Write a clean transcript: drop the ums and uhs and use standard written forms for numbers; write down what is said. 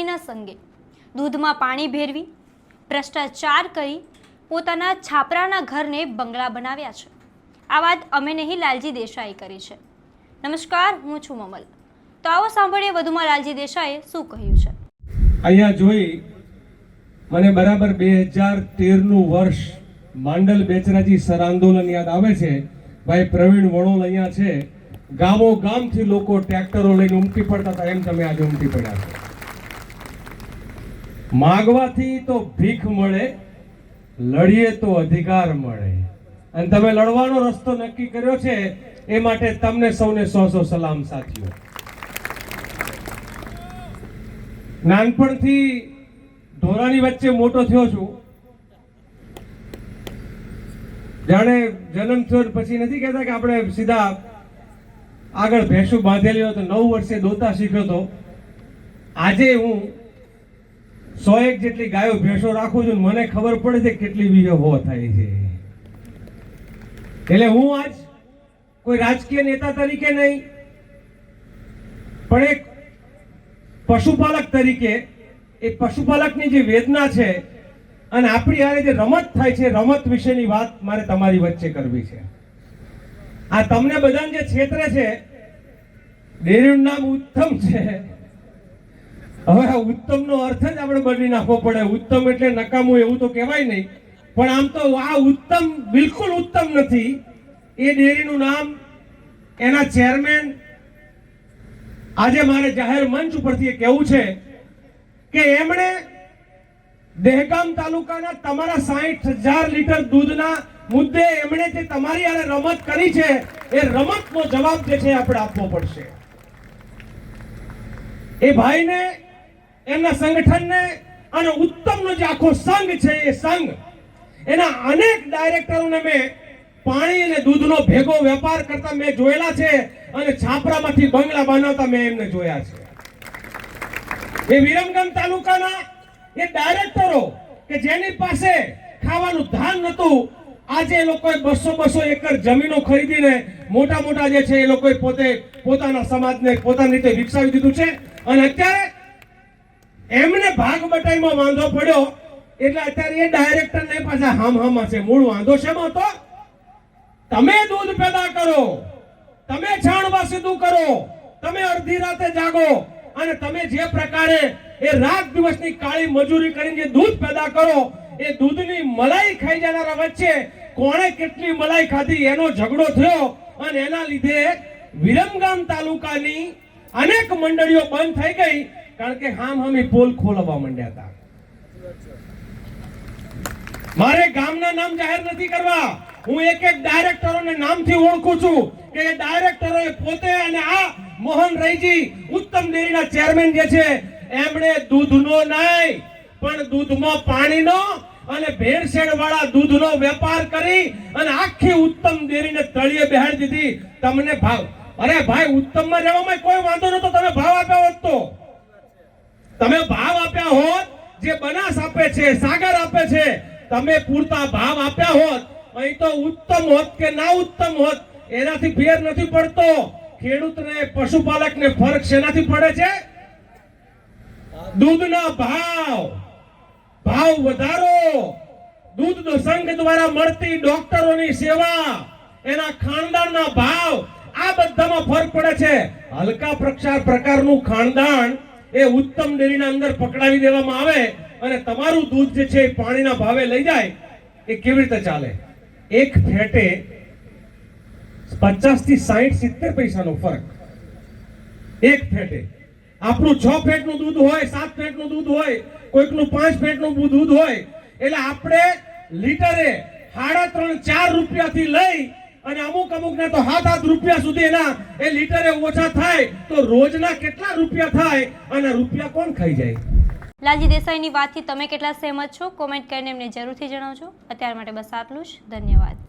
કંપનીના સંગે દૂધમાં પાણી ભેળવી ભ્રષ્ટાચાર કરી પોતાના છાપરાના ઘરને બંગલા બનાવ્યા છે। આ વાત અમે નહીં, લાલજી દેસાઈએ કરી છે। નમસ્કાર, હું છું મમલ। તો આવો સાંભળીએ વધુમાં લાલજી દેસાઈએ શું કહ્યું છે। અહીંયા જોઈ મને બરાબર 2013નું વર્ષ માંડલ બેચરાજી સર આંદોલન યાદ આવે છે। ભાઈ પ્રવીણ વણોલ અહીંયા છે। ગામો ગામથી લોકો ટ્રેક્ટરો લઈને ઉમટી પડતા હતા, એમ તમે આજે ઉમટી પડ્યા છો। માગવાથી તો ભીખ મળે, લડીએ તો અધિકાર મળે, અને તમે લડવાનો રસ્તો નક્કી કર્યો છે, એ માટે તમને સૌને 100 સલામ સાથીઓ। નાનપણથી ઢોરાની વચ્ચે મોટો થયો છું। જાણે જન્મ થયો પછી નથી કહેતા કે આપણે સીધા આગળ ભેંસું બાંધેલી હોય તો 9 વર્ષે દોતા શીખ્યો તો આજે હું 101 જેટલી ગાયો ભેંસો રાખું છું। મને ખબર પડે છે કેટલી વિહો થાય છે। એટલે હું આજ કોઈ રાજકીય નેતા તરીકે નહીં, પણ એક પશુપાલક તરીકે એ પશુપાલકની જે વેદના છે અને આપણી હારે જે રમત થાય છે, રમત વિશેની વાત મારે તમારી વચ્ચે કરવી છે। આ તમને બધાને જે ક્ષેત્રે છે, ડેરીનું નામ ઉત્તમ છે। હવે આ ઉત્તમનો અર્થ જ આપણે બદલી નાખવો પડે। ઉત્તમ એટલે નકામું એવું તો કહેવાય નહીં, પણ આમ તો આ ઉત્તમ બિલકુલ ઉત્તમ નથી। એ ડેરીનું નામ, એના ચેરમેન, આજે મારે જાહેર મંચ ઉપરથી એ કહેવું છે કે એમણે દહેગામ તાલુકાના તમારા 60,000 લીટર દૂધના મુદ્દે એમણે જે તમારી આને રમત કરી છે, એ રમતનો જવાબ જે છે આપણે આપવો પડશે। એ ભાઈને, એમના સંગઠનને અને ઉત્તમનો જે આખો સંઘ છે, એ સંઘ, એના અનેક ડાયરેક્ટરોને મેં પાણી અને દૂધનો ભેગો વેપાર કરતા મેં જોયેલા છે, અને છાપરામાંથી બંગલા બનાવતા મેં એમને જોયા છે। એ વિરમગામ તાલુકાના એ ડાયરેક્ટરો કે જેની પાસે ખાવાનું ધાન નતું, આજે એ લોકોએ 200 એકર જમીનો ખરીદીને મોટા મોટા જે છે એ લોકોએ પોતે પોતાના સમાજને પોતાની રીતે વિકસાવી દીધું છે। અને અત્યારે એમને ભાગ બટાઈમાં વાંધો પડ્યો એટલે અત્યારે એ ડાયરેક્ટરને પાછા હામહામાં છે। મૂળ વાંધો શેમાં હતો? તમે દૂધ પેદા કરો, તમે છાણવા સીધું કરો, તમે અડધી રાતે જાગો, અને તમે જે પ્રકારે એ રાત દિવસની કાળી મજૂરી કરીને જે દૂધ પેદા કરો, એ દૂધની મલાઈ ખાઈ જનારા વચ્ચે કોણે કેટલી મલાઈ ખાધી એનો ઝઘડો થયો, અને એના લીધે વિરમગામ તાલુકાની અનેક મંડળીઓ બંધ થઈ ગઈ, કારણ કે હામહામી પોલ ખોલવા માંડ્યા હતા। મારે ગામના નામ જાહેર નથી કરવા, હું એક ડાયરેક્ટરોને નામથી ઓળખું છું કે એ ડાયરેક્ટરોએ પોતે, અને આ મોહન રઈજી ઉત્તમ ડેરીના ચેરમેન જે છે, એમણે દૂધનો નહીં પણ દૂધમાં પાણીનો અને ભેળસેળ વાળા દૂધનો વેપાર કરી અને આખી ઉત્તમ ડેરીને તળિયે બેહાડી દીધી। તમને ભાવ, અરે ભાઈ, ઉત્તમમાં રહેવામાં કોઈ વાંધો નતો, તમે ભાવ આપ્યા હોત તો, તમે ભાવ આપ્યા હોત, જે બનાસ આપે છે, સાગર આપે છે, તમે પૂરતા ભાવ આપ્યા હોત, અહીં તો ઉત્તમ હોત કે ના ઉત્તમ હોત એનાથી ફેર નથી પડતો। ખેડૂતને, પશુપાલકને ફરક શેનાથી પડે છે? દૂધના ભાવ વધારો, દૂધનો સંઘ દ્વારા મળતી ડોક્ટરોની સેવા, એના ખાનદાનના ભાવ, આ બધામાં ફરક પડે છે। હલકા પ્રકારનું ખાનદાન એ ઉત્તમ ડેરીના અંદર પકડાવી દેવામાં આવે અને તમારું દૂધ જે છે પાણીના ભાવે લઈ જાય, એ કેવી રીતે ચાલે? એક ફેટે 50 થી 60 70 પૈસાનો ફરક એક ફેટે। આપણું 6 ફેટનું દૂધ હોય, 7 ફેટનું દૂધ હોય, કોઈકનું 5 ફેટનું દૂધ હોય, એટલે આપણે લીટરે 3.5-4 રૂપિયાથી લઈ અને અમુકને તો 7-8 રૂપિયા સુધી એના એ લીટરે ઓછા થાય, તો રોજના કેટલા રૂપિયા થાય, અને રૂપિયા કોણ ખાઈ જાય? લાલજી દેસાઈની વાતથી તમે કેટલા સહેમત છો? કોમેન્ટ કરીને એમને જરૂરથી જણાવજો। અત્યાર માટે બસ આટલું જ। ધન્યવાદ।